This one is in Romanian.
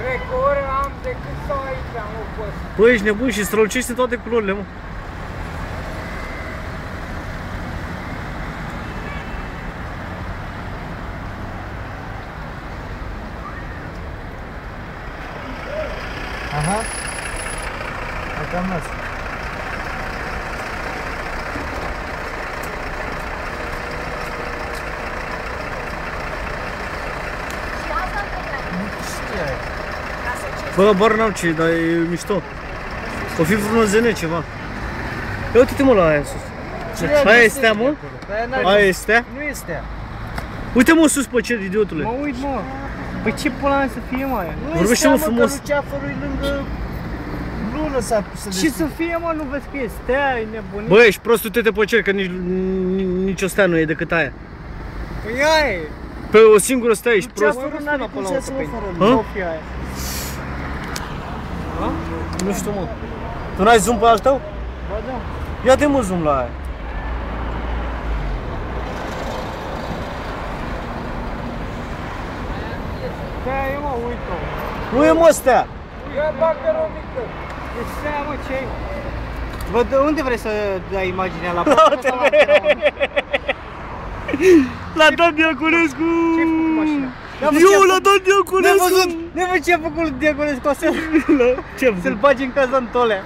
Cred că ori am decât stau aici, am o post. Băi, ești nebun și strălucești în toate culorile, mă. Aha. Asta am mers. Bă, bar n-am ce, dar e mișto. O fi vreun zene ceva. Ia uite-te mă la aia sus. Aia e stea, mă? Aia e stea? Nu este. Uite mă sus pe cer, idiotule. Mă uit, mă. Păi ce pula mea să fie, mă, aia? Vorbește mă frumos. Luceafărul e lângă lună s-a pus să Ce să fie, mă, nu vezi că e stea, e nebunit? Bă, ești prost, uite-te pe cer, că nici o stea nu e decât aia. Păi aia e. Pe o singură stea ești prost. Luceafărul n-are cum să fie. Hă? Nu fie aia. Nu știu, mă. Tu n-ai zoom pe al tău? Ba da. Ia-te mă zoom la aia. Stea e, mă, uite-o. Nu e mă stea. Ia bagă-l o mică. E stea, mă, ce-i? Bă, de unde vrei să dai imaginea? La La TV. La Dan Diaconescu. Ce ai făcut cu mașina? Eu la Dan Diaconescu. Ne-a văzut ce a făcut Diaconescu, Ce? să-l bagi în cazantolea.